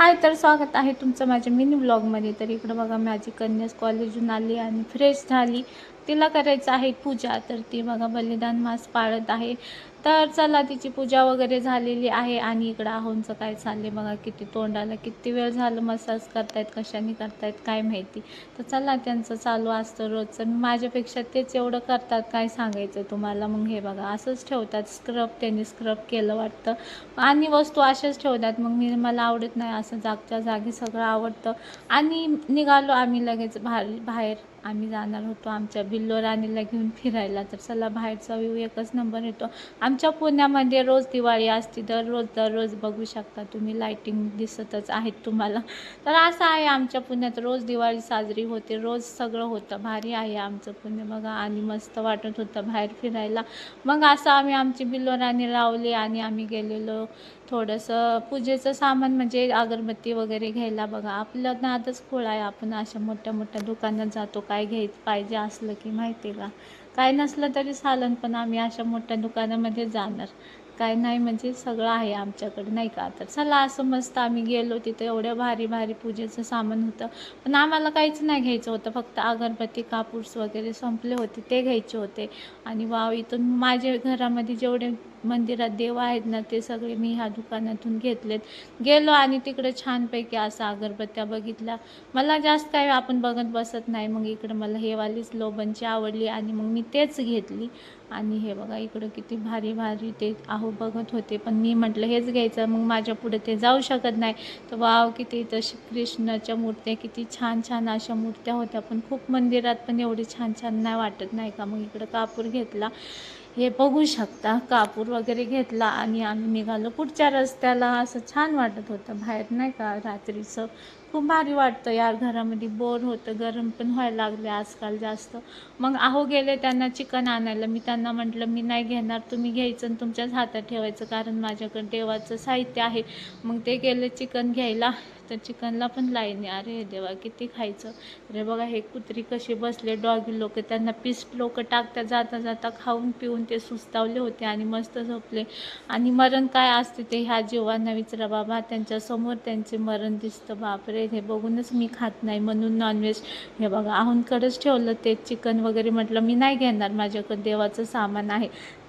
हाय, तर स्वागत आहे तुमचं माझ्या मिनी ब्लॉगमध्ये। तर इकडं बघा, माझी कन्या कॉलेजहून आली आणि फ्रेश झाली, तिला करायचं आहे पूजा। तर ती बघा बलिदान मास पाळत आहे। तर चला, तिची पूजा वगैरे झालेली आहे आणि इकडं आहोंचं काय चालले बघा, किती तोंडाला किती वेळ झालं मसाज करतायत, कशाने करतायत काय माहिती। तर चला, त्यांचं चालू असतं रोजचं, माझ्यापेक्षा तेच एवढं करतात काय सांगायचं तुम्हाला। मग हे बघा असंच ठेवतात स्क्रब, त्यांनी स्क्रब केलं वाटतं आणि वस्तू अशाच ठेवतात। मग मला आवडत नाही असं जागच्या जागी, सगळं आवडतं। आणि निघालो आम्ही लगेच बाहेर आम्ही जाणार होतो आमच्या बिल्लो राणीला घेऊन फिरायला। तर चला, बाहेरचा व्ह्यू एकच नंबर येतो। आमच्या पुण्यामध्ये रोज दिवाळी असते, दररोज बघू शकता तुम्ही, लाईटिंग दिसतच आहेत तुम्हाला। तर असं आहे आमच्या पुण्यात, रोज दिवाळी साजरी होते, रोज सगळं होतं, भारी आहे आमचं पुणे बघा। आणि मस्त वाटत होतं बाहेर फिरायला। मग असं आम्ही आमची बिल्लो राणी लावली आणि आम्ही गेलेलो थोडंसं पूजेचं सामान म्हणजे अगरबत्ती वगैरे घ्यायला बघा। आपलं नादच खोळ आहे, आपण अशा मोठ्या मोठ्या दुकानात जातो काय घ्यायचं पाहिजे असलं की, माहिती आहे का, काय नसलं तरी चालेल पण आम्ही अशा मोठ्या दुकानामध्ये जाणार, काय नाही म्हणजे सगळं आहे आमच्याकडे, नाही का। तर चला, असं मस्त आम्ही गेलो, तिथं एवढं भारी भारी पूजेचं सामान होतं, पण आम्हाला काहीच नाही घ्यायचं होतं, फक्त अगरबत्ती कापूस वगैरे संपले होते ते घ्यायचे होते। आणि वाव, इथून माझ्या घरामध्ये जेवढे मंदिरात देव आहेत ना, ते सगळे मी ह्या दुकानातून घेतलेत। गेलो आणि तिकडे छानपैकी असं अगरबत्त्या बघितल्या, मला जास्त काही आपण बघत बसत नाही, मग इकडं मला हे वालीच लोबनची आवडली आणि मग मी तेच घेतली। आणि हे बघा इकडं किती भारी भारी ते आहो बघत होते, पण मी म्हटलं हेच घ्यायचं, मग माझ्या पुढे ते जाऊ शकत नाही। तर वाव, किती इथं कृष्णाच्या मूर्त्या, किती छान छान अशा मूर्त्या होत्या, पण खूप मंदिरात पण एवढी छान छान नाही वाटत, नाही का। मग इकडं कापूर घेतला, हे बघू शकता, कापूर वगैरे घेतला आणि आम्ही निघालो पुढच्या रस्त्याला। असं छान वाटत होतं बाहेर, नाही का, रात्रीचं खूप भारी वाटतं यार, घरामध्ये बोर होतं, गरम पण व्हायला लागले आजकाल जास्त। मग आहो गेले त्यांना चिकन आणायला, मी त्यांना म्हटलं मी नाही घेणार, तुम्ही घ्यायचं आणि तुमच्याच हातात ठेवायचं, कारण माझ्याकडे देवाचं साहित्य आहे। मग ते गेले चिकन घ्यायला, तर चिकनला पण लाईन आहे, अरे देवा किती खायचं। अरे बघा हे कुत्री कसे बसले, डॉगी लोक, त्यांना पीस लोक टाकता जाता जाता खाऊन पिऊन ते सुस्तावले होते आणि मस्त झोपले। आणि मरण काय असते ते ह्या जीवांना विचारा बाबा, त्यांच्यासमोर त्यांचे मरण दिसतं, बापरे, हे बघूनच मी खात नाही म्हणून नॉनव्हेज। हे बघा आहूनकडेच ठेवलं ते चिकन वगैरे, म्हटलं मी नाही घेणार, माझ्याकडे देवाचं सामान आहे।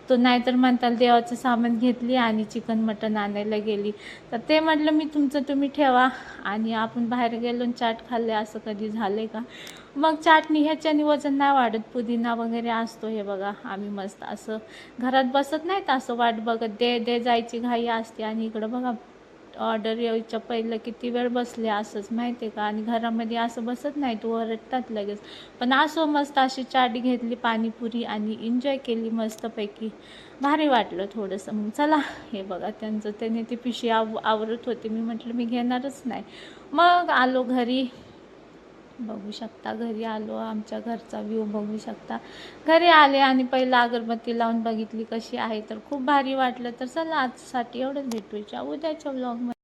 तो नाहीतर म्हणताल देवाचं सामान घेतली आणि चिकन मटण आणायला गेली, तर ते म्हटलं मी तुमचं तुम्ही ठेवा। आणि आपण बाहेर गेलो चाट खाल्ले, असं कधी झाले का। मग चाटणी ह्याच्याने वजन नाही वाढत, पुदिना वगैरे असतो। हे बघा आम्ही मस्त असं घरात बसत नाहीत, असं वाट बघत दे जायची घाई असते। आणि इकडं बघा ऑर्डर यायच्या पहिलं किती वेळ बसले असंच, माहिती आहे का। आणि घरामध्ये असं बसत नाही, तू ओरडतात लगेच, पण असं मस्त अशी चाट घेतली, पाणीपुरी, आणि एन्जॉय केली मस्तपैकी, भारी वाटलं थोडंसं। मग चला, हे बघा त्याने ती पिशवी आवरत होती, मी म्हटलं मी घेणारच नाही। मग आलो घरी, बघू शकता घरी आलो, आमच्या घरचा व्ह्यू बघू शकता। घरी आले आणि पहिला अगरबत्ती लावून बघितली कशी आहे, तर खूप भारी वाटलं। तर चला, आजसाठी एवढंच, भेटूया उद्याच्या व्लॉगमध्ये।